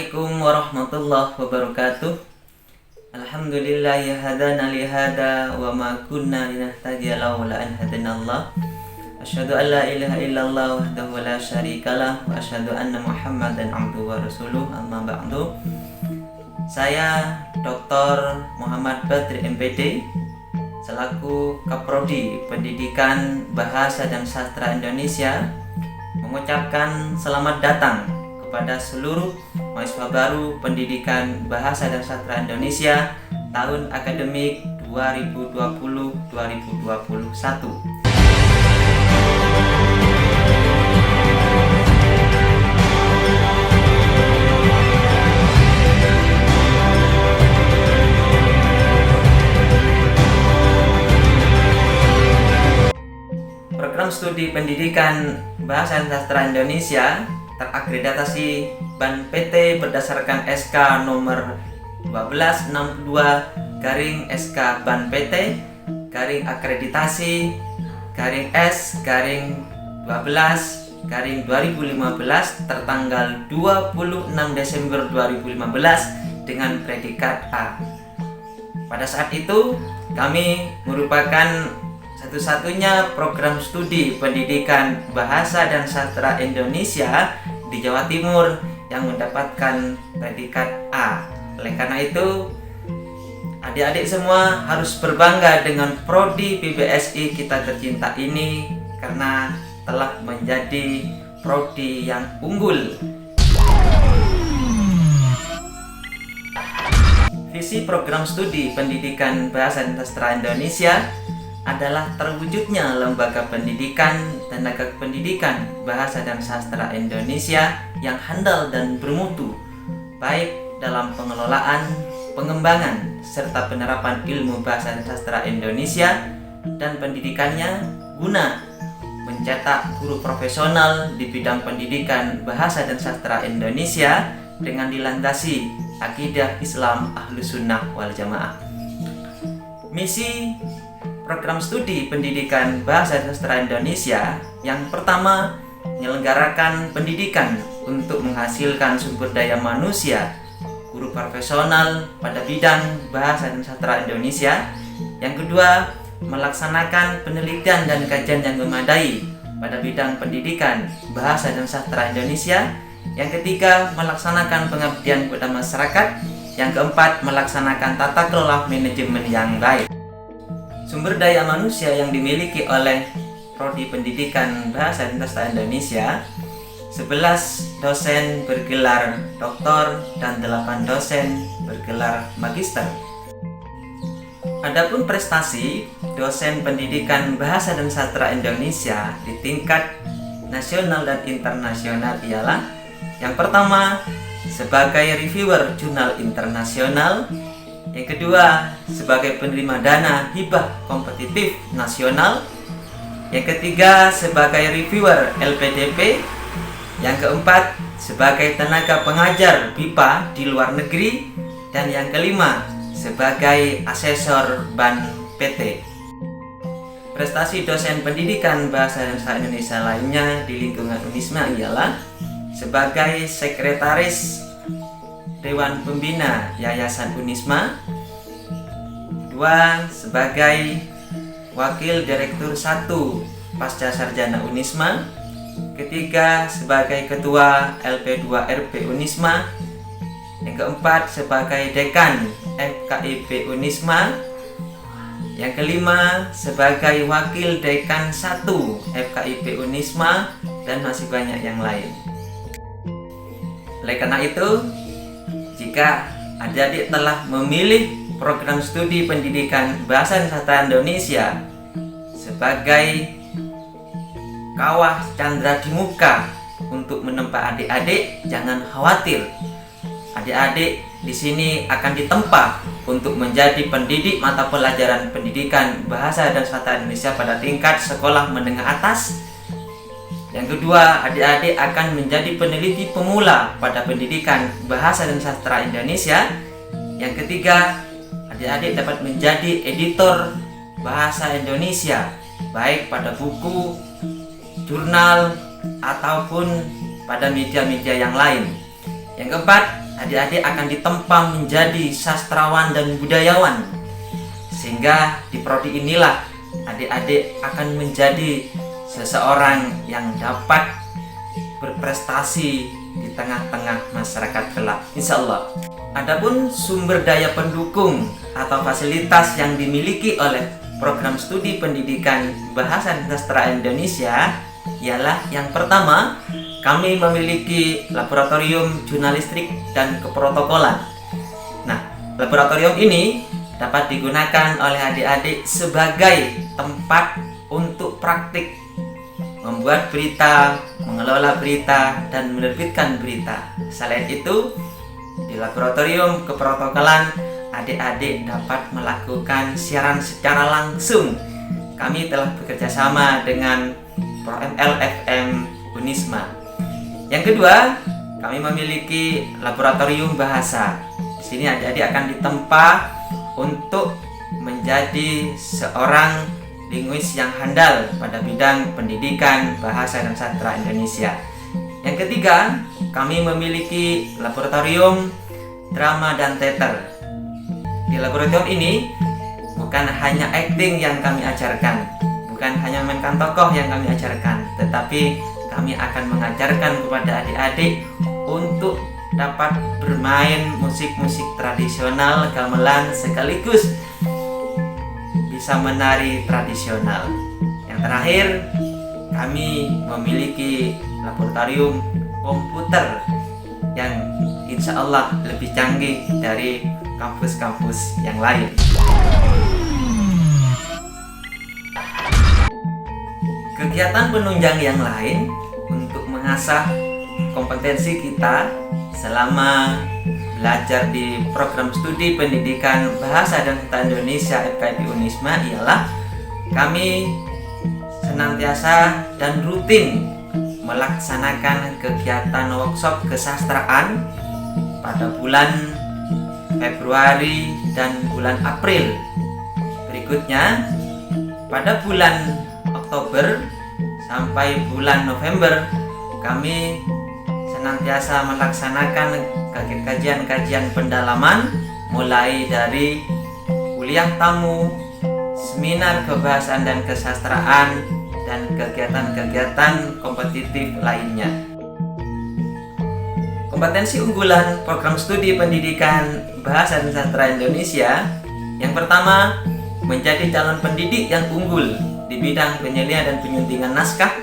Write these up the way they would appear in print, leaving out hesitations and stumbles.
Assalamualaikum warahmatullahi wabarakatuh. Alhamdulillahi hadana li hada wa ma kunna linahtadiya laula an hadanallah. Asyhadu an la ilaha illallah wahdahu la syarikalah wa asyhadu anna Muhammadan abduhu wa rasuluh. Amma ba'du. Saya Dr. Muhammad Badri MPD selaku Kaprodi Pendidikan Bahasa dan Sastra Indonesia mengucapkan selamat datang kepada seluruh mahasiswa baru Pendidikan Bahasa dan Sastra Indonesia tahun akademik 2020-2021. Program studi Pendidikan Bahasa dan Sastra Indonesia terakreditasi BAN PT berdasarkan SK nomor 1262 SK BAN PT akreditasi S 12 2015 tertanggal 26 Desember 2015 dengan predikat A. Pada saat itu kami merupakan satu-satunya program studi pendidikan bahasa dan sastra Indonesia di Jawa Timur yang mendapatkan predikat A. Oleh karena itu, adik-adik semua harus berbangga dengan prodi PBSI kita tercinta ini karena telah menjadi prodi yang unggul. Visi program studi pendidikan bahasa dan sastra Indonesia adalah terwujudnya lembaga pendidikan tenaga pendidikan bahasa dan sastra Indonesia yang handal dan bermutu, baik dalam pengelolaan, pengembangan, serta penerapan ilmu bahasa dan sastra Indonesia dan pendidikannya guna mencetak guru profesional di bidang pendidikan bahasa dan sastra Indonesia dengan dilandasi akidah Islam Ahlus Sunnah wal Jamaah. Misi program studi pendidikan bahasa dan sastra Indonesia yang pertama, menyelenggarakan pendidikan untuk menghasilkan sumber daya manusia guru profesional pada bidang bahasa dan sastra Indonesia. Yang kedua, melaksanakan penelitian dan kajian yang memadai pada bidang pendidikan bahasa dan sastra Indonesia. Yang ketiga, melaksanakan pengabdian kepada masyarakat. Yang keempat, melaksanakan tata kelola manajemen yang baik. Sumber daya manusia yang dimiliki oleh Prodi Pendidikan Bahasa dan Sastra Indonesia 11 dosen bergelar doktor dan 8 dosen bergelar magister. Adapun prestasi dosen pendidikan bahasa dan sastra Indonesia di tingkat nasional dan internasional ialah yang pertama sebagai reviewer jurnal internasional, yang kedua sebagai penerima dana hibah kompetitif nasional, yang ketiga sebagai reviewer LPDP, yang keempat sebagai tenaga pengajar BIPA di luar negeri, dan yang kelima sebagai asesor BAN PT. Prestasi dosen pendidikan bahasa dan sastra Indonesia lainnya di lingkungan Unisma ialah sebagai sekretaris Dewan Pembina Yayasan Unisma, kedua sebagai Wakil Direktur 1 Pasca Sarjana Unisma, ketiga sebagai Ketua LP2RP Unisma, yang keempat sebagai Dekan FKIP Unisma, yang kelima sebagai Wakil Dekan 1 FKIP Unisma, dan masih banyak yang lain. Oleh karena itu, jika adik-adik telah memilih program studi pendidikan bahasa dan sastra Indonesia sebagai kawah candra di muka untuk menempa adik-adik, jangan khawatir. Adik-adik di sini akan ditempa untuk menjadi pendidik mata pelajaran pendidikan bahasa dan sastra Indonesia pada tingkat sekolah menengah atas. Yang kedua, adik-adik akan menjadi peneliti pemula pada pendidikan bahasa dan sastra Indonesia. Yang ketiga, adik-adik dapat menjadi editor bahasa Indonesia, baik pada buku, jurnal, ataupun pada media-media yang lain. Yang keempat, adik-adik akan ditempa menjadi sastrawan dan budayawan, sehingga di prodi inilah adik-adik akan menjadi seseorang yang dapat berprestasi di tengah-tengah masyarakat kelak, insya Allah. Adapun sumber daya pendukung atau fasilitas yang dimiliki oleh program studi pendidikan Bahasa dan Sastra Indonesia ialah yang pertama, kami memiliki laboratorium jurnalistik dan keprotokolan. Nah, laboratorium ini dapat digunakan oleh adik-adik sebagai tempat untuk praktik membuat berita, mengelola berita, dan menerbitkan berita. Selain itu, di laboratorium keprotokolan, adik-adik dapat melakukan siaran secara langsung. Kami telah bekerja sama dengan ProML FM Unisma. Yang kedua, kami memiliki laboratorium bahasa. Di sini adik-adik akan ditempa untuk menjadi seorang linguis yang handal pada bidang pendidikan bahasa dan sastra Indonesia. Yang ketiga, kami memiliki laboratorium drama dan teater. Di laboratorium ini bukan hanya akting yang kami ajarkan, bukan hanya memainkan tokoh yang kami ajarkan, tetapi kami akan mengajarkan kepada adik-adik untuk dapat bermain musik-musik tradisional gamelan sekaligus bisa menari tradisional. Yang terakhir, kami memiliki laboratorium komputer yang insya Allah lebih canggih dari kampus-kampus yang lain. Kegiatan penunjang yang lain untuk mengasah kompetensi kita selama belajar di program studi pendidikan Bahasa dan Sastra Indonesia FKIP Unisma ialah kami senantiasa dan rutin melaksanakan kegiatan workshop kesastraan pada bulan Februari dan bulan April. Berikutnya, pada bulan Oktober sampai bulan November kami senantiasa melaksanakan kajian-kajian pendalaman mulai dari kuliah tamu, seminar kebahasaan dan kesastraan, dan kegiatan-kegiatan kompetitif lainnya. Kompetensi unggulan program studi pendidikan Bahasa dan Sastra Indonesia yang pertama, menjadi calon pendidik yang unggul di bidang penyelian dan penyuntingan naskah.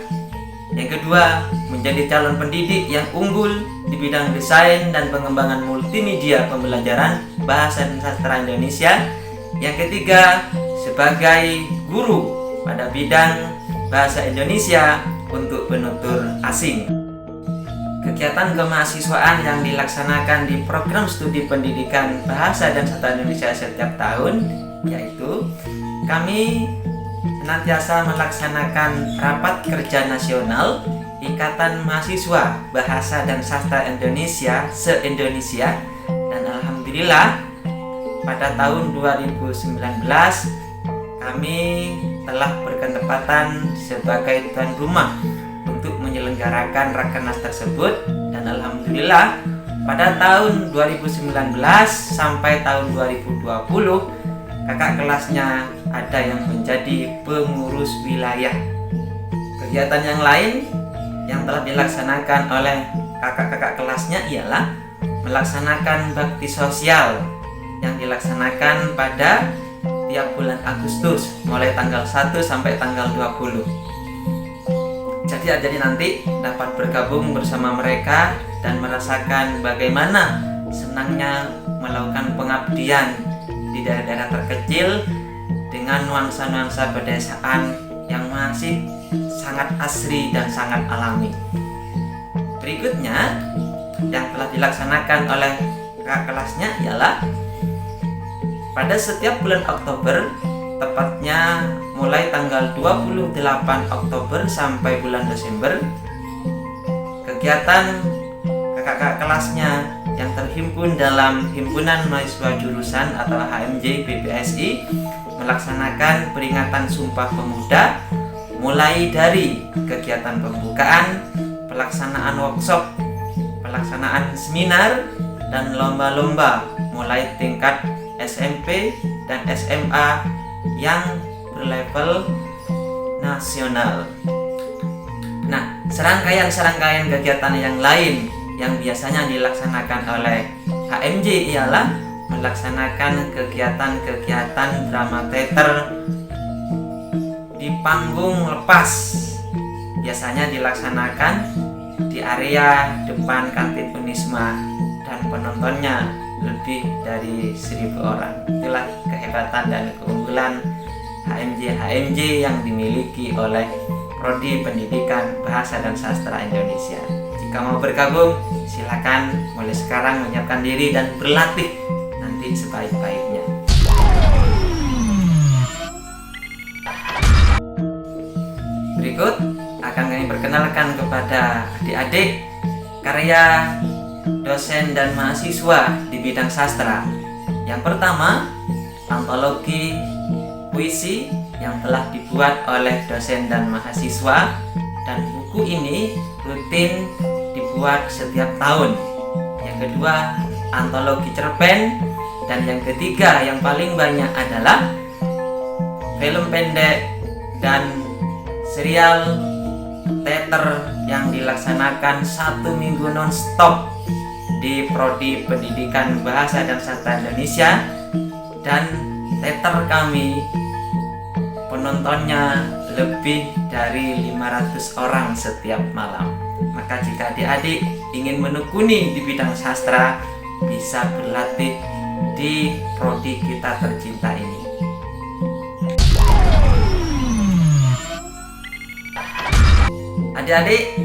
Yang kedua, menjadi calon pendidik yang unggul di bidang desain dan pengembangan multimedia pembelajaran Bahasa dan Sastra Indonesia. Yang ketiga, sebagai guru pada bidang Bahasa Indonesia untuk penutur asing. Kegiatan kemahasiswaan yang dilaksanakan di program studi pendidikan Bahasa dan Sastra Indonesia setiap tahun, yaitu kami senantiasa melaksanakan rapat kerja nasional Ikatan Mahasiswa Bahasa dan Sastra Indonesia se-Indonesia, dan alhamdulillah pada tahun 2019 kami telah berketepatan sebagai tuan rumah untuk menyelenggarakan rakernas tersebut, dan alhamdulillah pada tahun 2019 sampai tahun 2020 kakak kelasnya ada yang menjadi pengurus wilayah. Kegiatan yang lain yang telah dilaksanakan oleh kakak-kakak kelasnya ialah melaksanakan bakti sosial yang dilaksanakan pada tiap bulan Agustus mulai tanggal 1 sampai tanggal 20. Jadi nanti dapat bergabung bersama mereka dan merasakan bagaimana senangnya melakukan pengabdian di daerah-daerah terkecil dengan nuansa-nuansa pedesaan yang masih sangat asri dan sangat alami. Berikutnya yang telah dilaksanakan oleh kakak kelasnya ialah pada setiap bulan Oktober, tepatnya mulai tanggal 28 Oktober sampai bulan Desember, kegiatan kakak-kakak kelasnya yang terhimpun dalam Himpunan Mahasiswa Jurusan atau HMJ BPSI melaksanakan peringatan Sumpah Pemuda mulai dari kegiatan pembukaan, pelaksanaan workshop, pelaksanaan seminar, dan lomba-lomba mulai tingkat SMP dan SMA yang berlevel nasional. Nah, serangkaian kegiatan yang lain yang biasanya dilaksanakan oleh HMJ ialah melaksanakan kegiatan-kegiatan drama teater di panggung lepas. Biasanya dilaksanakan di area depan kantin Unisma dan penontonnya lebih dari 1.000 orang. Itulah kehebatan dan keunggulan HMJ yang dimiliki oleh Prodi Pendidikan Bahasa dan Sastra Indonesia. Jika mau bergabung, silakan mulai sekarang menyiapkan diri dan berlatih nanti sebaik-baiknya. Berikut akan kami perkenalkan kepada adik-adik karya dosen dan mahasiswa di bidang sastra. Yang pertama, antologi puisi yang telah dibuat oleh dosen dan mahasiswa, dan buku ini rutin dibuat setiap tahun. Yang kedua, antologi cerpen, dan yang ketiga yang paling banyak adalah film pendek dan serial teater yang dilaksanakan 1 minggu non-stop di Prodi Pendidikan Bahasa dan Sastra Indonesia. Dan teater kami penontonnya lebih dari 500 orang setiap malam. Maka jika adik-adik ingin menekuni di bidang sastra, bisa berlatih di prodi kita tercinta ini. Adik-adik,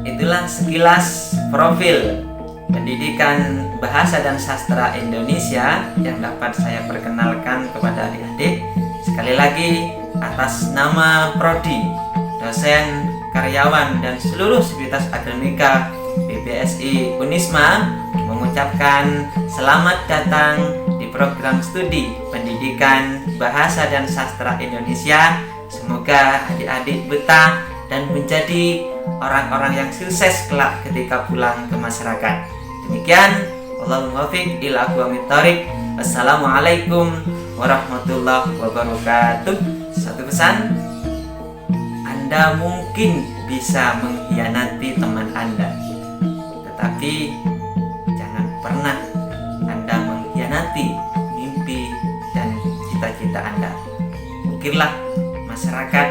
itulah sekilas profil Pendidikan Bahasa dan Sastra Indonesia yang dapat saya perkenalkan kepada adik-adik. Sekali lagi, atas nama prodi, dosen, karyawan, dan seluruh sivitas akademika PBSI Unisma mengucapkan selamat datang di program studi Pendidikan Bahasa dan Sastra Indonesia. Semoga adik-adik betah dan menjadi orang-orang yang sukses kelak ketika pulang ke masyarakat. Demikian, Allahumma muwaffiq ila aqwamit thoriq. Assalamualaikum warahmatullahi wabarakatuh. Satu pesan, Anda mungkin bisa mengkhianati teman Anda, tetapi jangan pernah Anda mengkhianati mimpi dan cita-cita Anda. Ukirlah masyarakat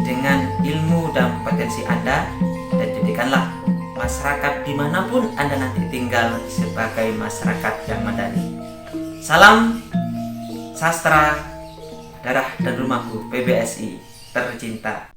dengan ilmu dan potensi Anda, dan jadikanlah masyarakat dimanapun Anda nanti tinggal sebagai masyarakat yang madani. Salam sastra, darah dan rumahku PBSI tercinta.